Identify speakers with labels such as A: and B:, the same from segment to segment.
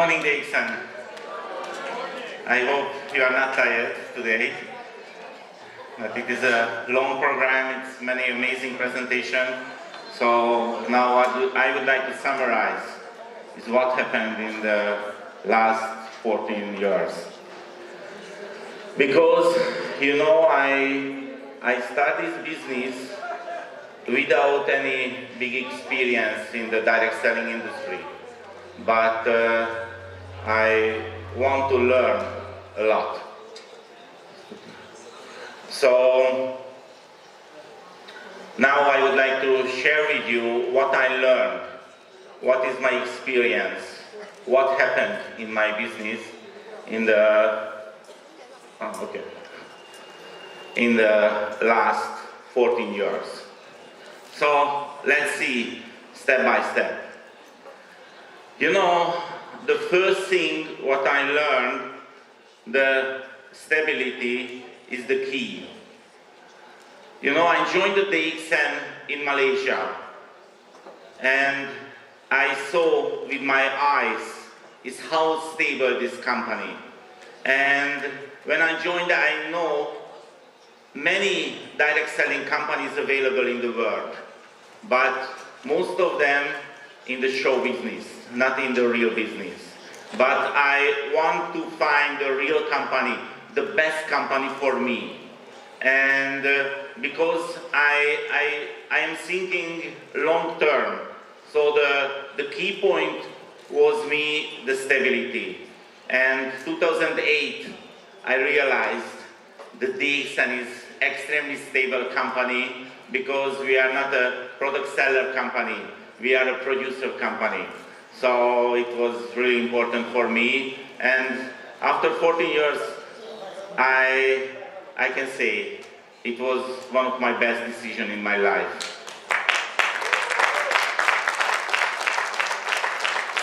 A: morning, DXN. I hope you are not tired today. But it is a long program, it's many amazing presentations. So now what I would like to summarize is what happened in the last 14 years. Because, you know, I started this business without any big experience in the direct selling industry. But I want to learn a lot. So now I would like to share with you what I learned, what is my experience, what happened in my business in the in the last 14 years. So let's see step by step. You know, the first thing what I learned, the stability is the key. You know, I joined the DXN in Malaysia and I saw with my eyes is how stable this company. And when I joined, I know many direct selling companies available in the world, but most of them in the show business, not in the real business. But I want to find the real company, the best company for me. And because I am thinking long term, so the key point was me, the stability. And 2008, I realized the DXN is extremely stable company because we are not a product seller company, we are a producer company. So it was really important for me. And after 14 years, I can say it was one of my best decisions in my life.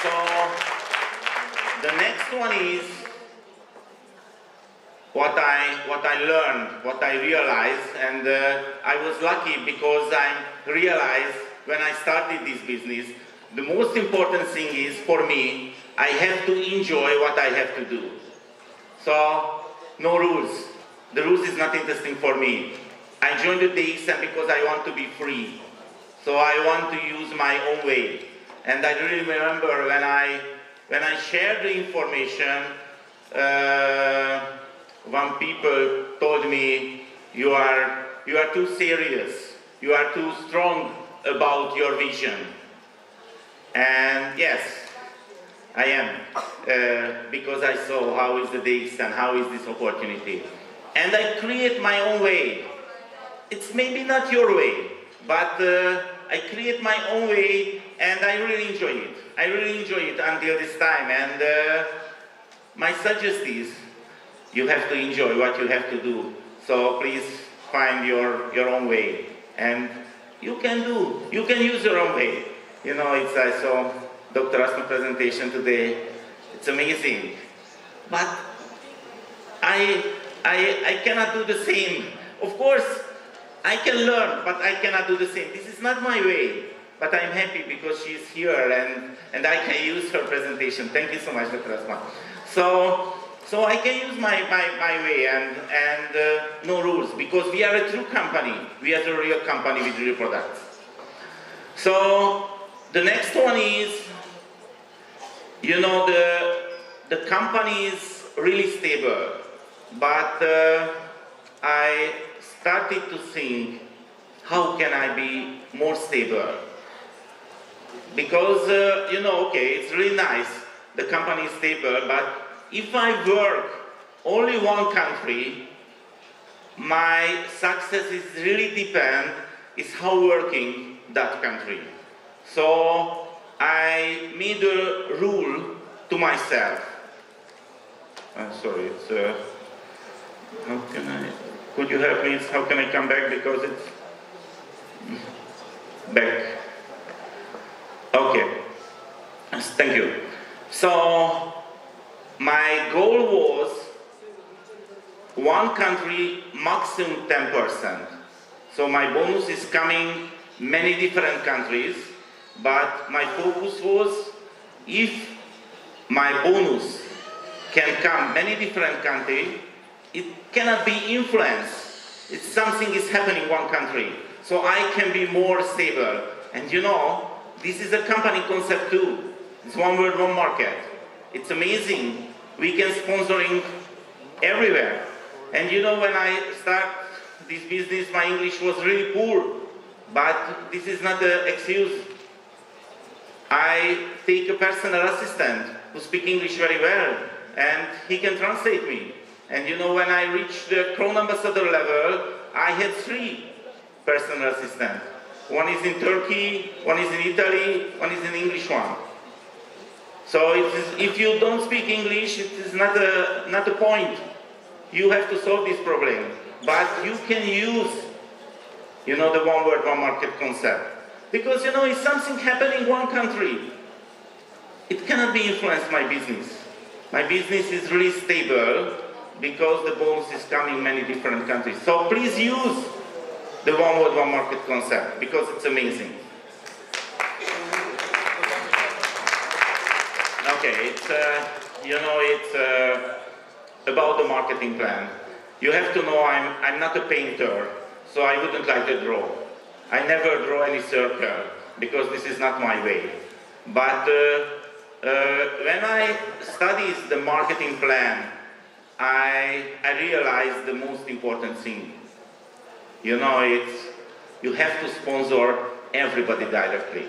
A: So the next one is what I learned, what I realized, and I was lucky because I realized when I started this business, the most important thing is for me, I have to enjoy what I have to do. So no rules. The rules is not interesting for me. I joined the DXN because I want to be free. So I want to use my own way. And I really remember when I shared the information, one people told me, you are too serious, you are too strong about your vision. And yes, I am, because I saw how is the DXN, how is this opportunity. And I create my own way. It's maybe not your way, but I create my own way and I really enjoy it. I really enjoy it until this time. And my suggestion is, you have to enjoy what you have to do. So please find your own way. And you can use your own way. You know, I saw Dr. Laszlo's presentation today. It's amazing. But I cannot do the same. Of course, I can learn, but I cannot do the same. This is not my way. But I'm happy because she's here and I can use her presentation. Thank you so much, Dr. Laszlo. So I can use my way and no rules, because we are a true company. We are a real company with real products. So the next one is, you know, the company is really stable, but I started to think, how can I be more stable? Because, you know, okay, it's really nice, the company is stable, but if I work only one country, my success is really depend is how working that country. So I made a rule to myself. Sorry, it's how can I? Could you help me? How can I come back because it's back? Okay. Thank you. So my goal was one country, maximum 10%. So my bonus is coming many different countries, but my focus was if my bonus can come many different countries, it cannot be influenced. It's something is happening in one country. So I can be more stable. And you know, this is a company concept too. It's one world, one market. It's amazing. We can sponsoring everywhere. And you know, when I start this business, my English was really poor. But this is not an excuse. I take a personal assistant who speaks English very well, and he can translate me. And you know, when I reached the Crown Ambassador level, I had 3 personal assistants. One is in Turkey, one is in Italy, one is in English one. So if you don't speak English, it is not a point. You have to solve this problem. But you can use, you know, the one word, one market concept. Because, you know, if something happening in one country, it cannot be influenced my business. My business is really stable because the bonus is coming in many different countries. So please use the one word, one market concept because it's amazing. Okay, it's, you know, it's about the marketing plan. You have to know I'm not a painter, so I wouldn't like to draw. I never draw any circle because this is not my way. But when I studied the marketing plan, I realized the most important thing. You know, you have to sponsor everybody directly.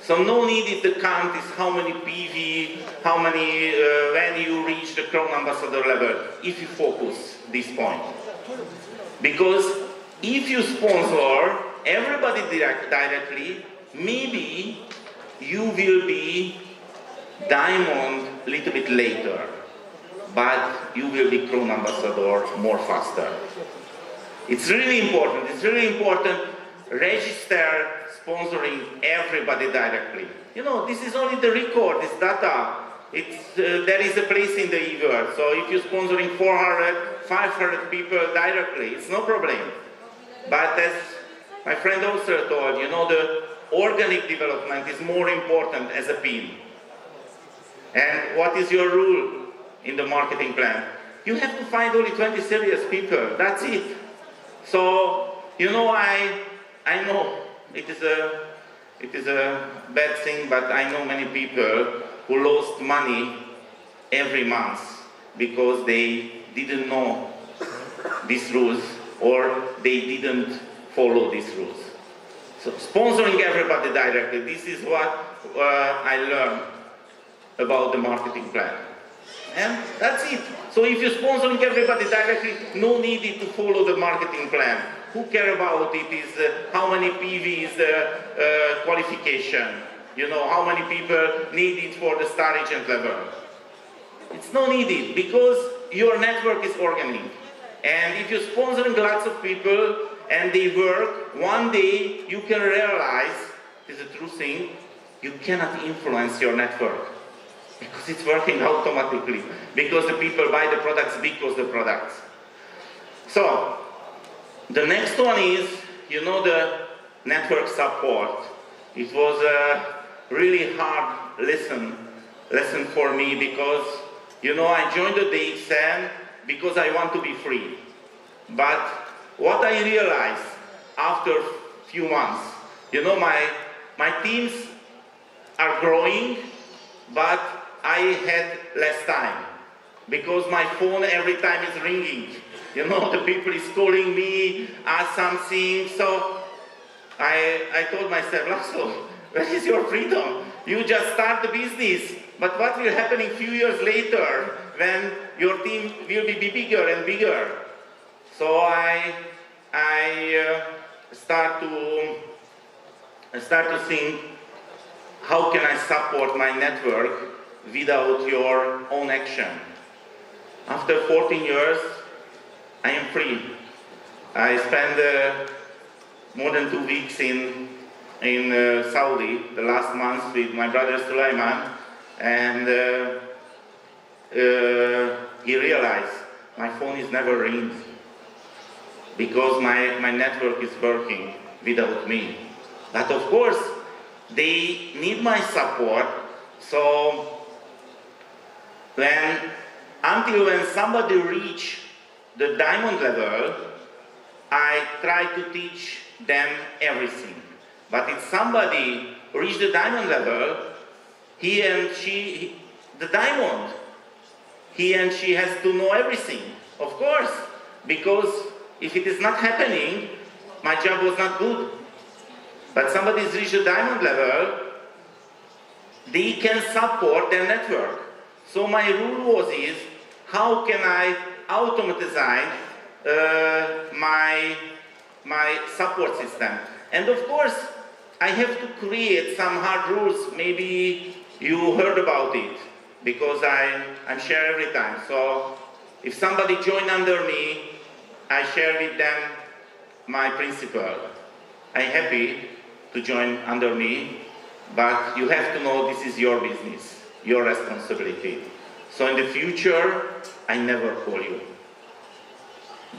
A: So no need to count is how many PV, how many when you reach the Crown Ambassador level, if you focus this point. Because if you sponsor everybody directly, maybe you will be diamond a little bit later, but you will be Crown Ambassador more faster. It's really important. It's really important. Register sponsoring everybody directly. You know, this is only the record, this data. There is a place in the e-world. So if you're sponsoring 400, 500 people directly, it's no problem. But as my friend also told, you know, the organic development is more important as a team. And what is your rule in the marketing plan? You have to find only 20 serious people. That's it. So, you know, I know it is a bad thing, but I know many people who lost money every month because they didn't know these rules or they didn't follow these rules. So sponsoring everybody directly, this is what I learned about the marketing plan. And that's it. So if you're sponsoring everybody directly, no need to follow the marketing plan. Who care about it is how many PV is the qualification. You know, how many people need it for the star agent level. It's no needed because your network is organic. And if you're sponsoring lots of people and they work, one day you can realize, this is a true thing, you cannot influence your network. Because it's working automatically. Because the people buy the products because the products. So, the next one is, you know, the network support. It was a really hard lesson for me because, you know, I joined the DXN because I want to be free. But what I realized after a few months, you know, my teams are growing, but I had less time because my phone every time is ringing. You know, the people is calling me, ask something. So I told myself, Laszlo, where is your freedom? You just start the business. But what will happen a few years later when your team will be bigger and bigger? So I start to think, how can I support my network without your own action? After 14 years, I am free. I spent more than 2 weeks in Saudi the last month with my brother Sulaiman, and he realized my phone is never ringing because my network is working without me. But of course, they need my support, so until when somebody reach the diamond level, I try to teach them everything. But if somebody reach the diamond level, he and she has to know everything, of course, because if it is not happening, my job was not good. But somebody's reached the diamond level, they can support their network. So my rule is, how can I automatize my support system? And of course, I have to create some hard rules. Maybe you heard about it, because I'm share every time. So if somebody join under me, I share with them my principle. I'm happy to join under me, but you have to know this is your business, your responsibility. So in the future, I never call you,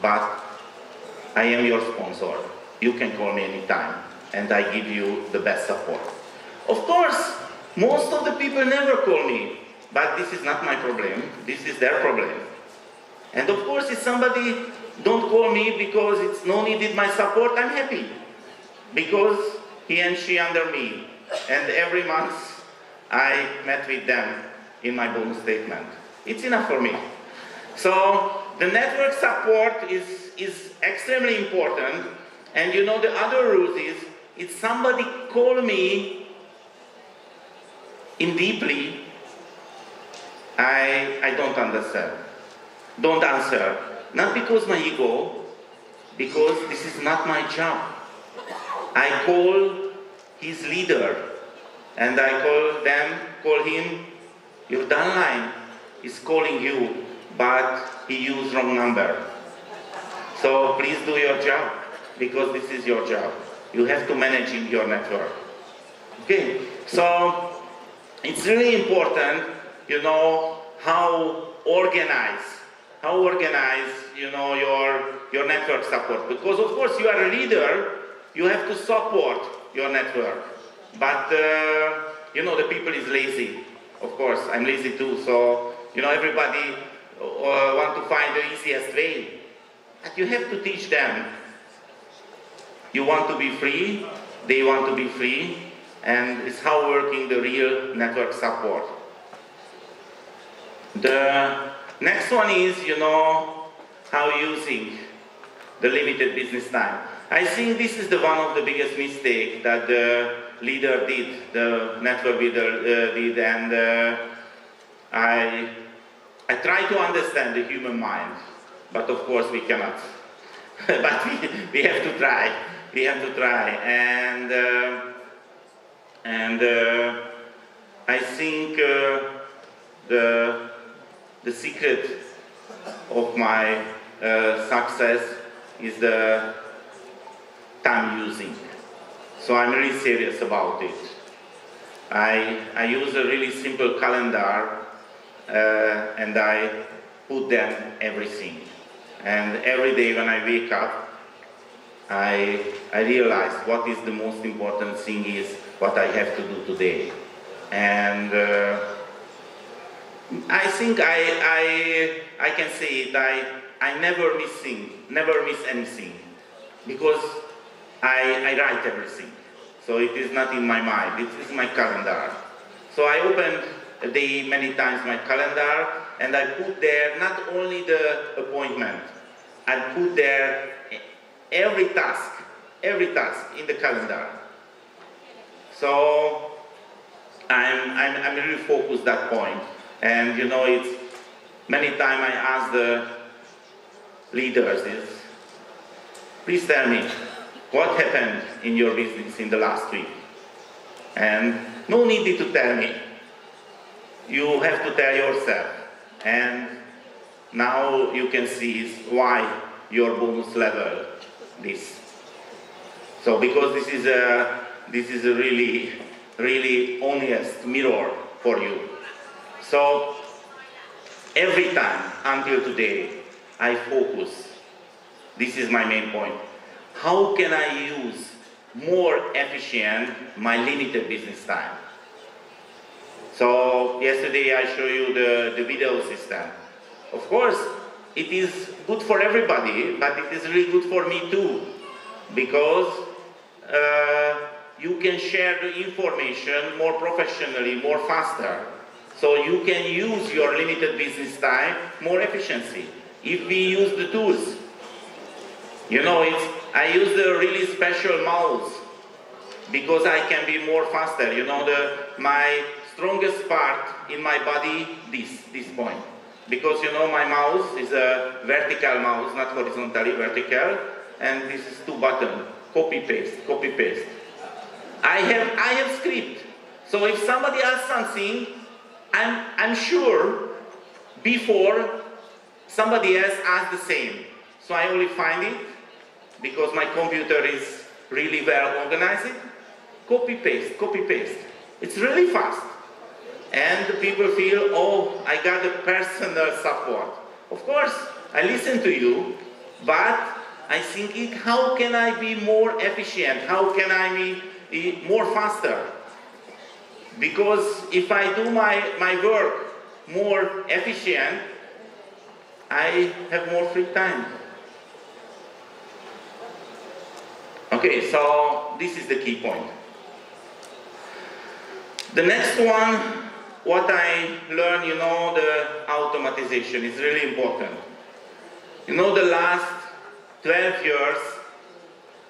A: but I am your sponsor. You can call me anytime, and I give you the best support. Of course, most of the people never call me, but this is not my problem, this is their problem. And of course, if somebody don't call me because it's no needed my support, I'm happy, because he and she under me. And every month, I met with them in my bonus statement. It's enough for me. So the network support is extremely important. And you know, the other route is, if somebody call me in deeply, I don't understand. Don't answer. Not because my ego, because this is not my job. I call his leader, and I call him, your downline is calling you, but he used wrong number. So please do your job, because this is your job. You have to manage your network. Okay, so it's really important, you know, how organize, you know, your network support. Because of course you are a leader, you have to support your network. But you know, the people is lazy. Of course, I'm lazy too. So you know, everybody want to find the easiest way. But you have to teach them. You want to be free, they want to be free, and it's how working the real network support. The next one is, you know, how using the limited business time. I think this is the one of the biggest mistake that the leader did, the network leader did, and I try to understand the human mind, but of course we cannot. But we have to try. We have to try, and I think the secret of my success is the time using. So I'm really serious about it. I use a really simple calendar, and I put them everything. And every day when I wake up, I realize what is the most important thing is what I have to do today. And I think I can say it, I never miss anything, because I write everything. So it is not in my mind, it is my calendar. So I opened a day many times my calendar, and I put there not only the appointment, I put there every task in the calendar. So I'm really focused that point. And you know, it's many times I ask the leaders is, please tell me what happened in your business in the last week. And no need to tell me. You have to tell yourself. And now you can see is why your bonus level this. So because this is a really honest mirror for you. So every time until today I focus. This is my main point. How can I use more efficient my limited business time? So yesterday I showed you the video system. Of course, it is good for everybody, but it is really good for me too, because you can share the information more professionally, more faster. So you can use your limited business time more efficiently if we use the tools. You know, I use the really special mouse because I can be more faster. You know, my strongest part in my body, this point. Because you know my mouse is a vertical mouse, not horizontally, vertical, and this is 2 buttons. Copy paste, copy paste. I have script. So if somebody asks something, I'm sure before somebody else asks the same. So I only find it because my computer is really well organized. Copy paste, copy paste. It's really fast. And the people feel, oh, I got a personal support. Of course, I listen to you, but I think, how can I be more efficient? How can I be more faster? Because if I do my work more efficient, I have more free time. Okay, so this is the key point. The next one, what I learned, you know, the automatization is really important. You know, the last 12 years,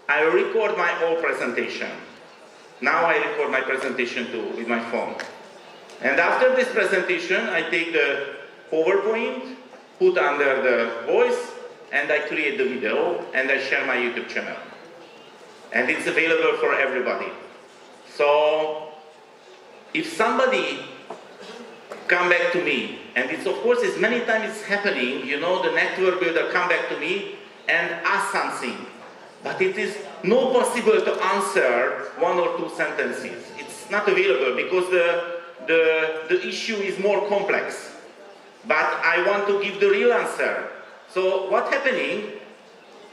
A: I record my whole presentation. Now I record my presentation too with my phone. And after this presentation, I take the PowerPoint, put under the voice, and I create the video, and I share my YouTube channel. And it's available for everybody. So, if somebody come back to me, and it's of course it's many times it's happening, you know, the network builder come back to me and ask something, but it is not possible to answer 1 or 2 sentences. It's not available because the issue is more complex. But I want to give the real answer. So what's happening?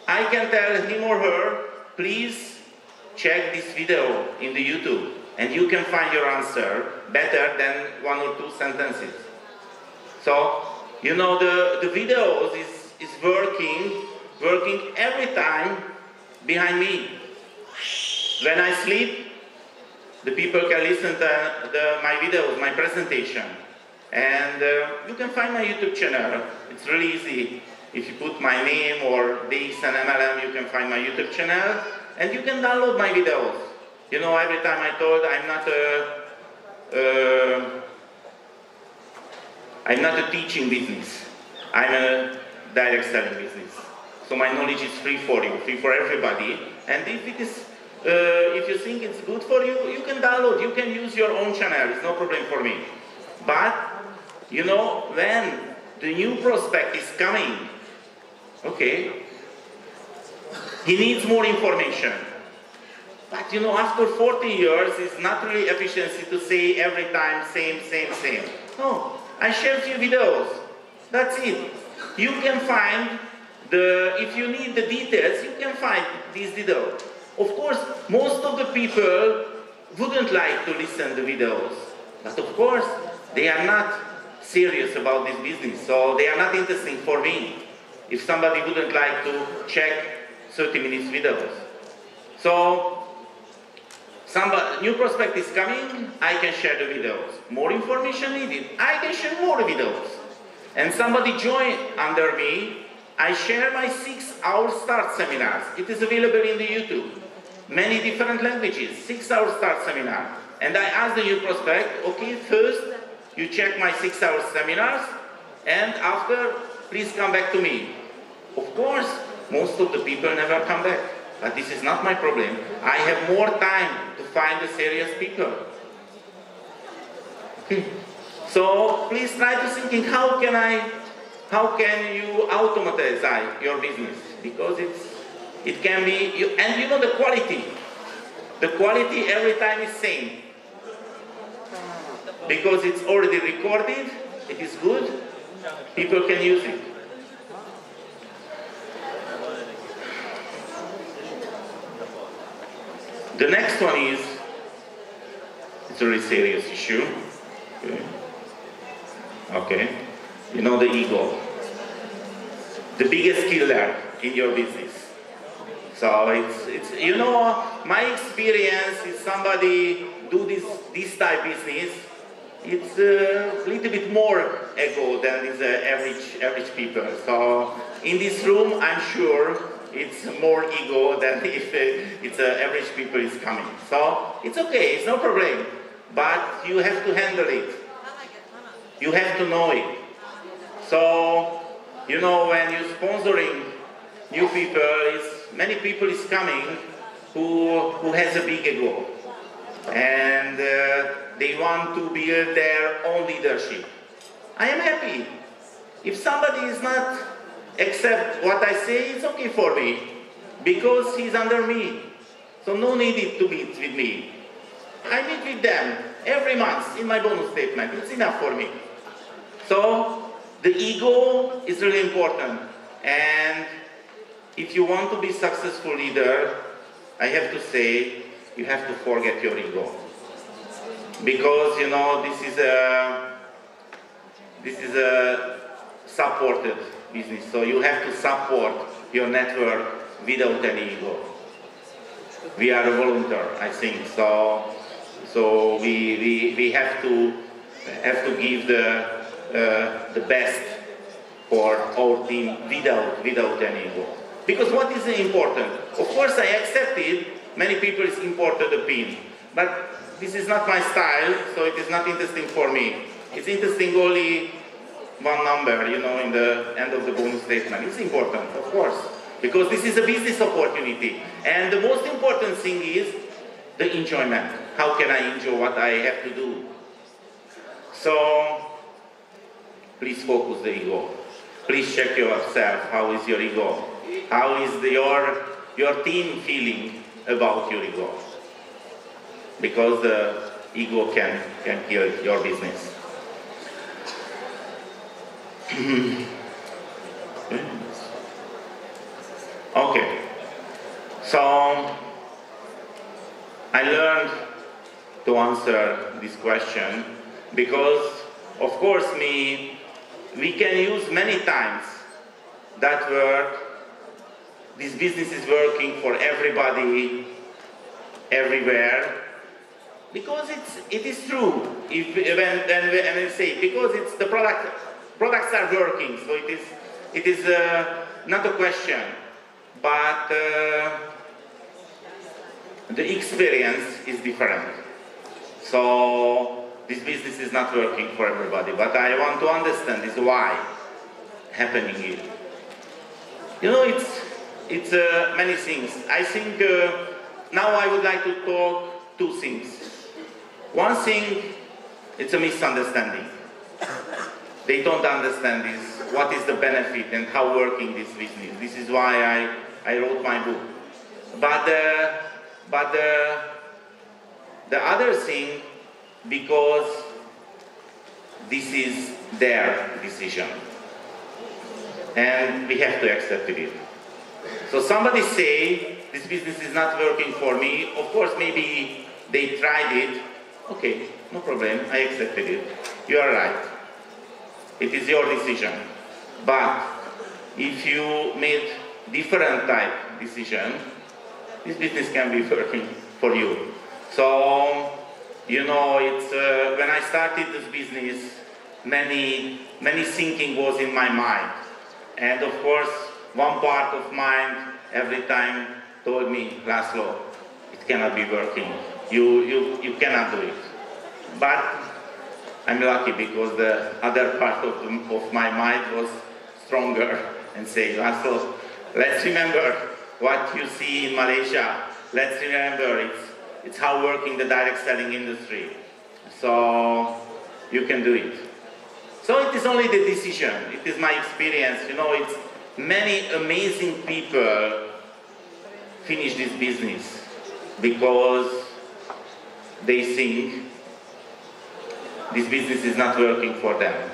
A: I can tell him or her, please check this video in the YouTube, and you can find your answer better than 1 or 2 sentences. So, you know, the videos is working every time behind me. When I sleep, the people can listen to my videos, my presentation. And you can find my YouTube channel. It's really easy. If you put my name or DXN MLM, you can find my YouTube channel. And you can download my videos. You know, every time I told I'm not a teaching business. I'm a direct selling business. So my knowledge is free for you, free for everybody. And if it is, if you think it's good for you, you can download, you can use your own channel. It's no problem for me. But, you know, when the new prospect is coming, okay, he needs more information. But you know, after 40 years, it's not really efficiency to say every time same. No, I share few videos. That's it. You can find if you need the details, you can find these videos. Of course, most of the people wouldn't like to listen to videos. But of course, they are not serious about this business. So they are not interesting for me. If somebody wouldn't like to check 30 minutes videos. So, new prospect is coming, I can share the videos. More information needed, I can share more videos. And somebody join under me, I share my 6-hour start seminars. It is available in the YouTube. Many different languages, 6-hour start seminar. And I ask the new prospect, okay, first you check my 6-hour seminars, and after, please come back to me. Of course, most of the people never come back. But this is not my problem. I have more time to find the serious people. Okay. So please try to thinking, how can you automatize your business? Because it can be, and you know the quality. The quality every time is same. Because it's already recorded, it is good, people can use it. The next one is, it's a really serious issue. Okay. Okay. You know the ego. The biggest killer in your business. So it's you know, my experience is somebody do this type business, it's a little bit more ego than is average people. So in this room, I'm sure it's more ego than if it's average people is coming. So it's okay, it's no problem. But you have to handle it. You have to know it. So you know, when you're sponsoring new people, many people is coming who has a big ego, and they want to build their own leadership. I am happy. If somebody is not accept what I say, it's okay for me, because he's under me. So no need to meet with me. I meet with them every month in my bonus statement. It's enough for me. So the ego is really important, and if you want to be successful leader, I have to say, you have to forget your ego, because you know this is a supported business. So you have to support your network without any ego. We are a volunteer, I think. So we have to give the best for our team without any ego. Because what is important? Of course, I accepted many people's important opinion, but this is not my style, so it is not interesting for me. It's interesting only one number, you know, in the end of the bonus statement. It's important, of course, because this is a business opportunity, and the most important thing is the enjoyment. How can I enjoy what I have to do? So please focus the ego. Please check yourself. How is your ego? How is your team feeling about your ego? Because the ego can kill your business. Okay. So I learned to answer this question because, of course, we can use many times that word. This business is working for everybody, everywhere, because it is true. When I say because it's the products are working, so it is not a question, but the experience is different. So this business is not working for everybody, but I want to understand is why happening it. You know, it's many things. I think now I would like to talk two things. One thing, it's a misunderstanding. They don't understand this, what is the benefit and how working this business. This is why I wrote my book. But the other thing, because this is their decision, and we have to accept it. So somebody say, this business is not working for me. Of course, maybe they tried it. Okay, no problem, I accepted it. You are right. It is your decision. But if you made different type decision, this business can be working for you. So, you know, it's when I started this business, many thinking was in my mind. And of course, one part of mind every time told me, Laszlo, it cannot be working. You cannot do it. But I'm lucky because the other part of my mind was stronger and say, Laszlo, let's remember what you see in Malaysia. Let's remember it's how working the direct selling industry. So you can do it. So it is only the decision. It is my experience. You know, it's many amazing people finish this business because they think this business is not working for them.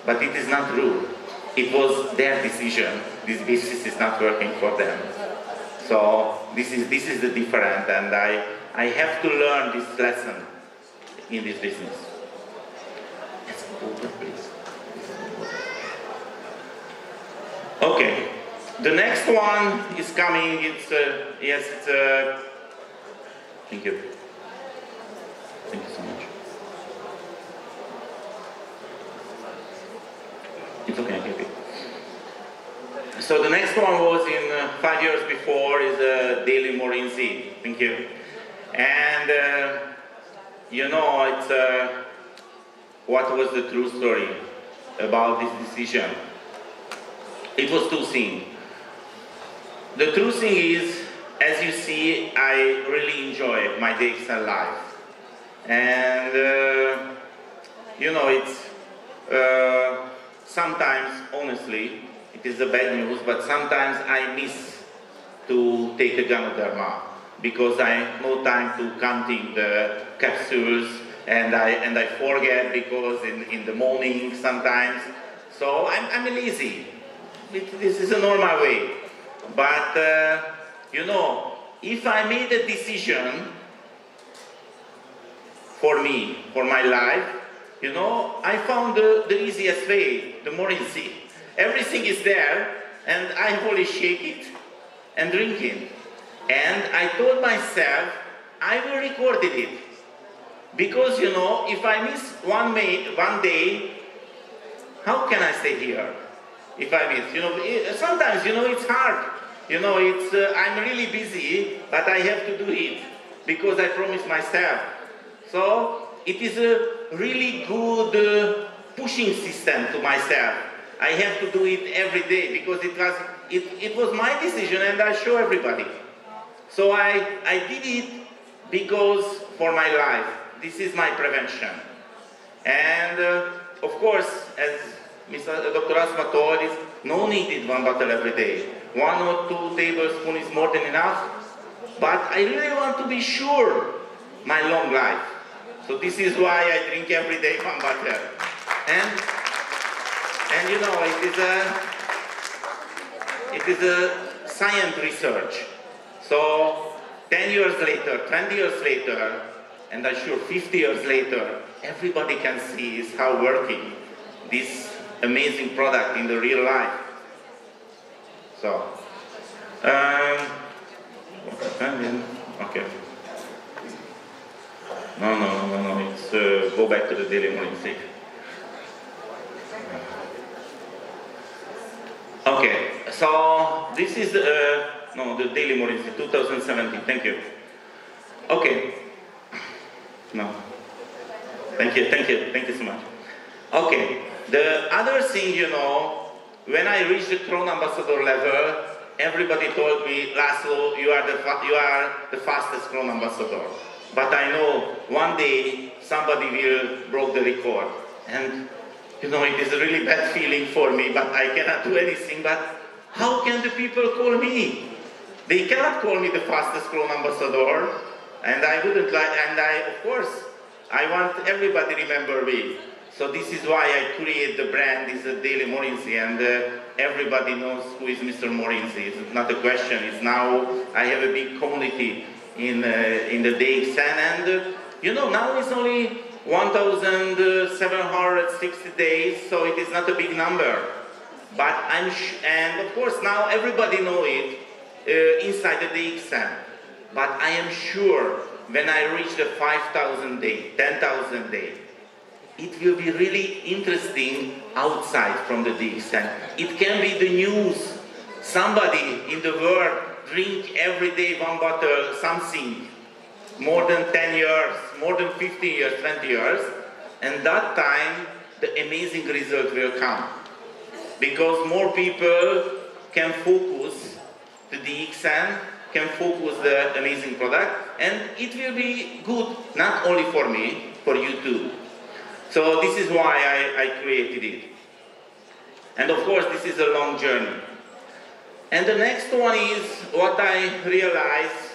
A: But it is not true. It was their decision. This business is not working for them. So this is the difference, and I have to learn this lesson in this business. Okay, the next one is coming. It's yes, it's thank you. Thank you so much. It's okay, happy. So the next one was in 5 years before is Daily Morinzi. Thank you. And you know, it's what was the true story about this decision? It was two things. The true thing is, as you see, I really enjoy my DXN life. And you know, it's sometimes, honestly, it is the bad news, but sometimes I miss to take a Ganoderma because I have no time to counting the capsules, and I forget because in the morning sometimes. So I'm lazy. This is a normal way. But you know, if I made a decision for me, for my life, you know, I found the easiest way, the more easy. Everything is there, and I only shake it and drink it. And I told myself, I will record it. Because, you know, if I miss one day, how can I stay here? If I miss, you know, sometimes, you know, it's hard. You know, it's, I'm really busy, but I have to do it because I promised myself. So it is a really good pushing system to myself. I have to do it every day because it was my decision, and I show everybody. So I did it because for my life. This is my prevention. And of course, as Dr. Asma told, is no needed one bottle every day. 1 or 2 tablespoons is more than enough. But I really want to be sure my long life. So this is why I drink every day 1 bottle. And you know, it is a science research. So 10 years later, 20 years later, and I'm sure 50 years later, everybody can see is how working this amazing product in the real life. So, okay. No, it's go back to the daily morning thing. Okay, so this is no, the daily morning thing, 2017, thank you. Okay. No. Thank you so much. Okay, the other thing, you know, when I reached the Crown Ambassador level, everybody told me, Laszlo, you are the fastest Crown Ambassador. But I know one day somebody will break the record. And, you know, it is a really bad feeling for me, but I cannot do anything. But how can the people call me? They cannot call me the fastest Crown Ambassador. And I wouldn't like, and of course, I want everybody to remember me. So this is why I create the brand, is a Daily Morinzi, and everybody knows who is Mr. Morinzi. It's not a question. It's now, I have a big community in the DXN, and you know, now it's only 1,760 days, so it is not a big number. But and of course now everybody know it inside the DXN. But I am sure when I reach the 5,000 day, 10,000 day, it will be really interesting outside from the DXN. It can be the news. Somebody in the world drink every day 1 bottle something, more than 10 years, more than 15 years, 20 years, and that time the amazing result will come. Because more people can focus the DXN, can focus the amazing product, and it will be good not only for me, for you too. So this is why I created it. And of course this is a long journey. And the next one is what I realized,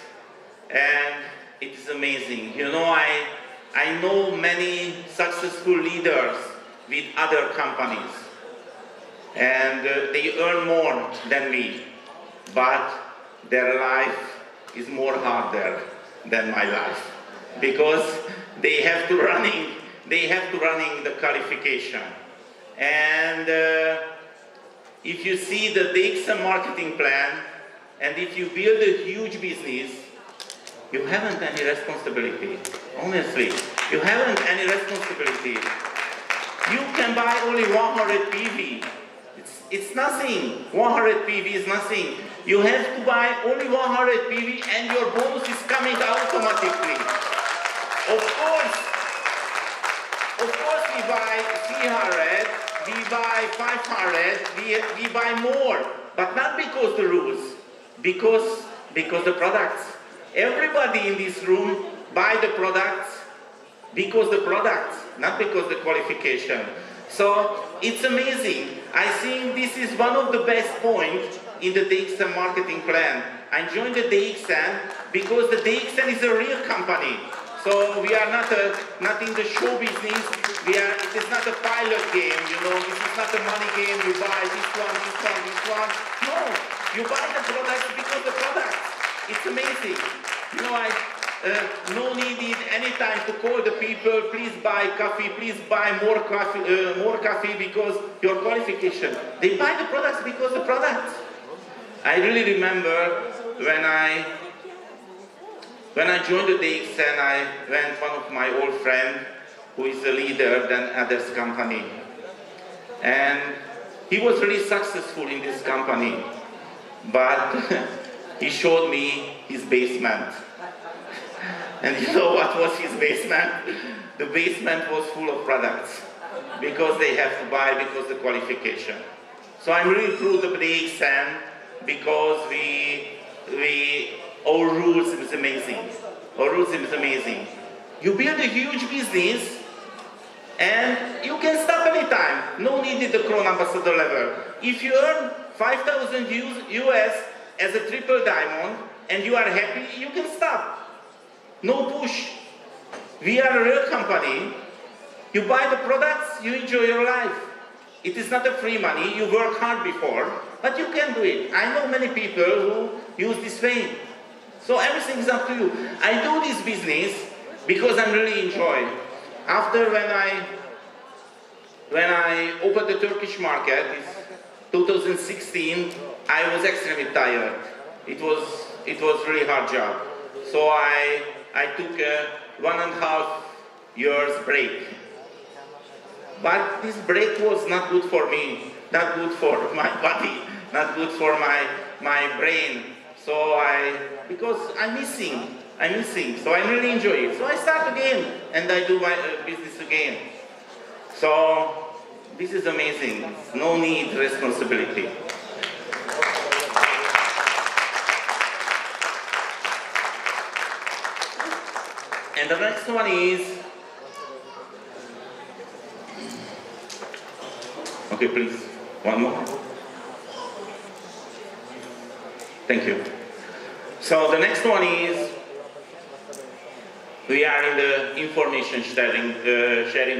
A: and it is amazing. You know, I know many successful leaders with other companies, and they earn more than me, but their life is more harder than my life, because they have to running they have to running the qualification. And if you see the DXN marketing plan, and if you build a huge business, you haven't any responsibility. Honestly, you haven't any responsibility. You can buy only 100 PV. It's nothing. 100 PV is nothing. You have to buy only 100 PV and your bonus is coming automatically. Of course we buy 300, we buy 500, we buy more. But not because the rules, because the products. Everybody in this room buy the products because the products, not because the qualification. So it's amazing. I think this is one of the best points in the DXN marketing plan. I joined the DXN because the DXN is a real company. So we are not in the show business. It is not a pilot game, you know. This is not a money game. You buy this one, this one, this one. No, you buy the products because the products. It's amazing. You know, no needed any time to call the people, please buy coffee, please buy more coffee because your qualification. They buy the products because the products. I really remember when I joined the DXN, I went one of my old friends who is a leader than others company. And he was really successful in this company, but he showed me his basement. And you know what was his basement? The basement was full of products because they have to buy because the qualification. So I'm really proud of the DXN because our rules is amazing. Our rules is amazing. You build a huge business and you can stop anytime. No need at the Crown Ambassador level. If you earn 5,000 US as a triple diamond and you are happy, you can stop. No push. We are a real company. You buy the products, you enjoy your life. It is not a free money. You work hard before, but you can do it. I know many people who use this way. So everything is up to you. I do this business because I'm really enjoying. After when I opened the Turkish market, in 2016, I was extremely tired. It was really hard job. So I took a 1.5 years break. But this break was not good for me, not good for my body, not good for my brain. So because I'm missing, so I really enjoy it. So I start again and I do my business again. So this is amazing. No need responsibility. And the next one is, okay, please, one more. Thank you. So the next one is, we are in the information sharing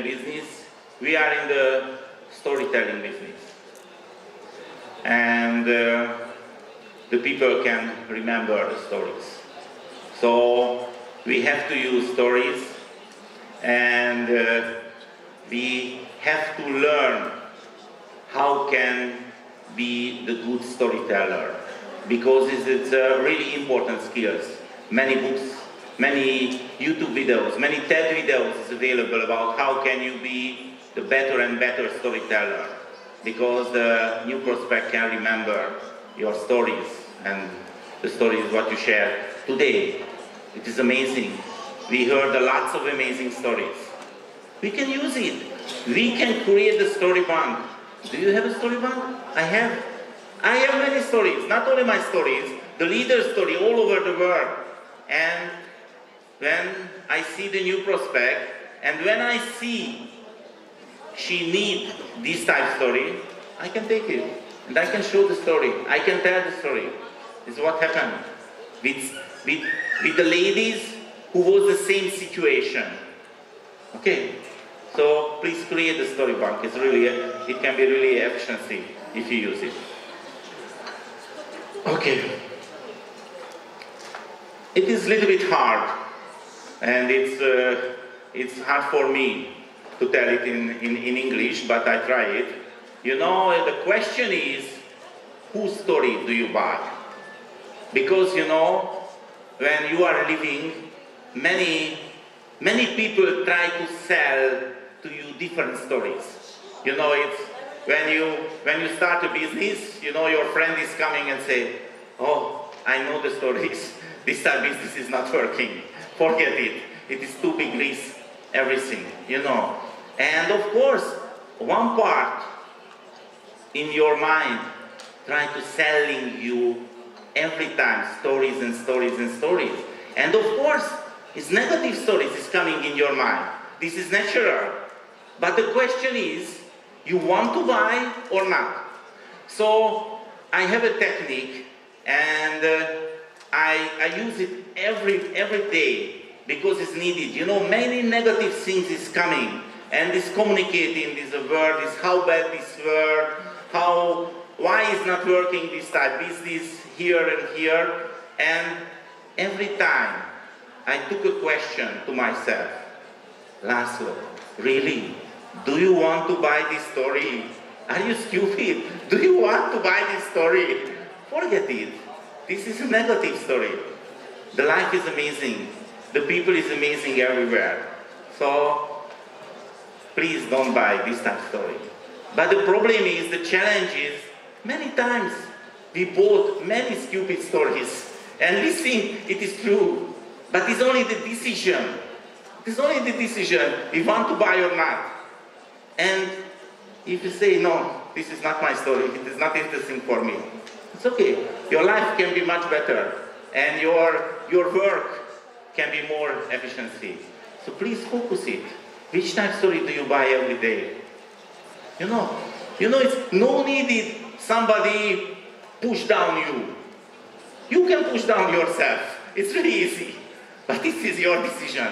A: business. We are in the storytelling business. And the people can remember the stories. So we have to use stories, and we have to learn how can be the good storyteller, because it's really important skills. Many books, many YouTube videos, many TED videos is available about how can you be the better and better storyteller, because the new prospect can remember your stories and the stories what you share today. It is amazing. We heard lots of amazing stories. We can use it. We can create a story bank. Do you have a story bank? I have many stories, not only my stories, the leader's story all over the world. And when I see the new prospect, and when I see she needs this type of story, I can take it. And I can show the story. I can tell the story. This is what happened with the ladies who was the same situation. Okay, so please create a story bank. It can be really efficiency if you use it. Okay, it is a little bit hard, and it's hard for me to tell it in English, but I try it. You know, the question is, whose story do you buy? Because, you know, when you are living, many people try to sell to you different stories. You know, it's when you start a business, you know, your friend is coming and say, oh, I know the stories. This type of business is not working. Forget it. It is too big risk, everything, you know. And of course, one part in your mind try to selling you every time stories and stories and stories. And of course, it's negative stories is coming in your mind. This is natural. But the question is, you want to buy or not? So I have a technique, and I use it every day because it's needed. You know, many negative things is coming, and this communicating this word is how bad this word, why is not working this type business here and here. And every time I took a question to myself, Laszlo, really? Do you want to buy this story? Are you stupid? Do you want to buy this story? Forget it. This is a negative story. The life is amazing. The people is amazing everywhere. So please don't buy this type of story. But the problem is, the challenge is, many times we bought many stupid stories and we think it is true. But it's only the decision. It's only the decision if we want to buy or not. And if you say, no, this is not my story, it is not interesting for me, it's okay. Your life can be much better, and your work can be more efficiency. So please focus it. Which type of story do you buy every day? You know, it's no needed somebody push down you. You can push down yourself. It's really easy. But this is your decision.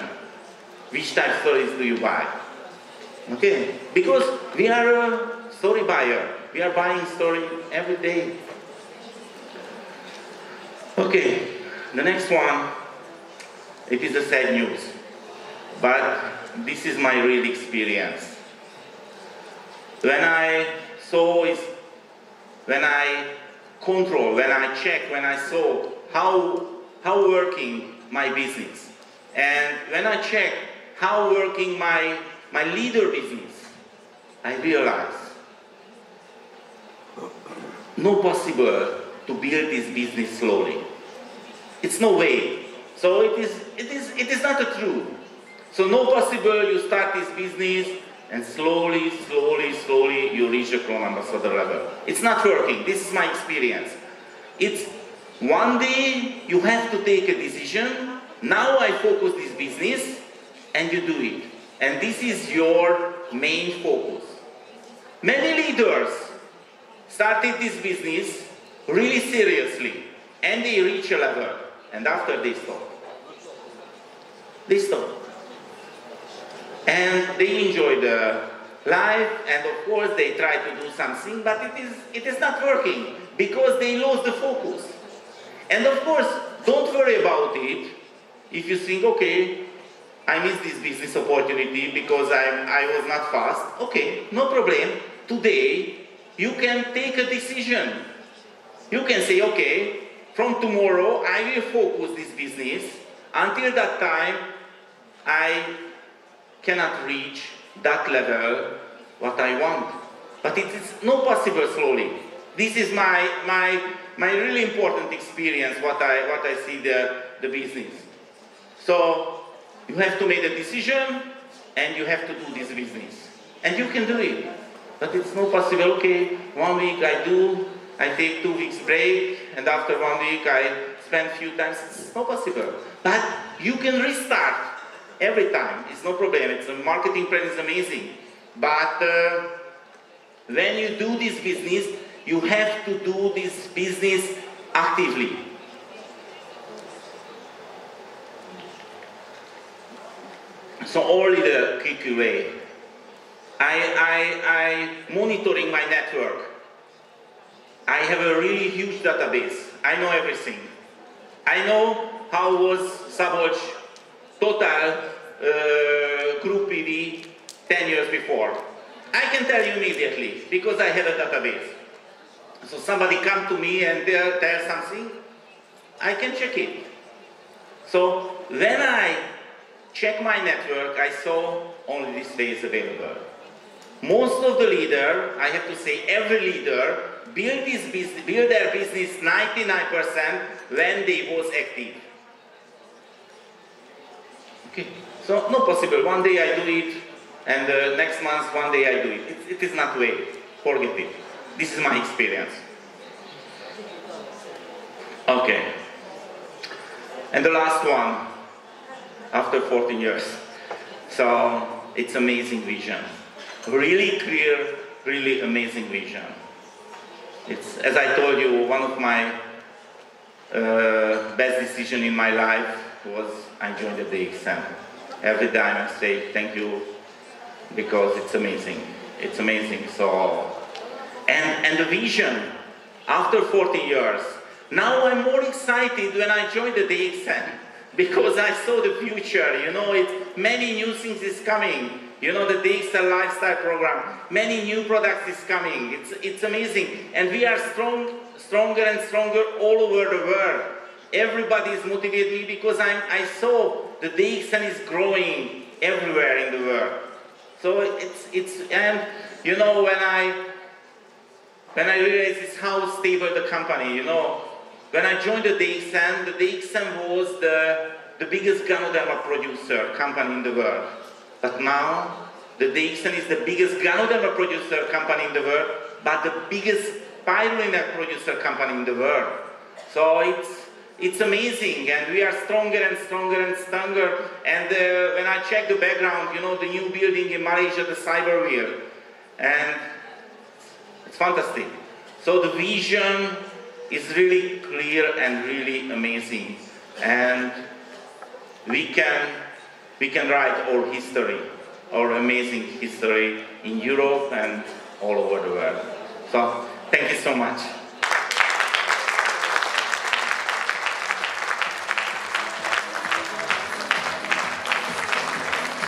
A: Which type of stories do you buy? Okay? Because we are a story buyer. We are buying story every day. Okay, the next one, it is a sad news. But this is my real experience. When I saw is, when I control, when I check, when I saw how working my business, and when I check how working my leader business, I realized no possible to build this business slowly. It's no way. So it is not a true. So no possible you start this business and slowly you reach a Chrome Ambassador level. It's not working. This is my experience. It's one day you have to take a decision. Now I focus this business, and you do it. And this is your main focus. Many leaders started this business really seriously, and they reach a level, and after they stop. They stop. And they enjoy the life, and of course they try to do something, but it is not working because they lost the focus. And of course, don't worry about it if you think, okay, I missed this business opportunity because I was not fast. Okay, no problem. Today, you can take a decision. You can say, okay, from tomorrow I will focus this business. Until that time, I cannot reach that level what I want. But it is not possible slowly. This is my really important experience, what I see the business. So you have to make a decision, and you have to do this business. And you can do it. But it's not possible, okay, 1 week I take 2 weeks break, and after 1 week I spend few times. It's not possible. But you can restart every time. It's no problem. It's a marketing plan is amazing. But when you do this business, you have to do this business actively. So only the quick way. I monitoring my network. I have a really huge database. I know everything. I know how was Szabolcs total group PV 10 years before? I can tell you immediately, because I have a database. So somebody come to me and tell something, I can check it. So when I check my network, I saw only this day is available. Most of the leader, I have to say every leader, build their business 99% when they was active. Okay, so not possible. One day I do it, and next month, one day I do it. It is not way. Forget it. This is my experience. Okay. And the last one, after 14 years. So, it's amazing vision. Really clear, really amazing vision. It's, as I told you, one of my best decisions in my life was I joined the DXN. Every time I say thank you, because it's amazing. It's amazing. So, and the vision, after 40 years, now I'm more excited when I joined the DXN, because I saw the future. You know, many new things is coming. You know, the DXN lifestyle program, many new products is coming. It's amazing. And we are stronger and stronger all over the world. Everybody is motivating me because I saw the DXN is growing everywhere in the world. So and you know, when I realized how stable the company, you know, when I joined the DXN was the biggest ganoderma producer company in the world. But now, the DXN is the biggest ganoderma producer company in the world, but the biggest spirulina producer company in the world. So it's amazing, and we are stronger and stronger and stronger. And when I check the background, you know, the new building in Malaysia, the cyber wheel, and it's fantastic. So the vision is really clear and really amazing, and we can write our history, our amazing history in Europe and all over the world. So thank you so much.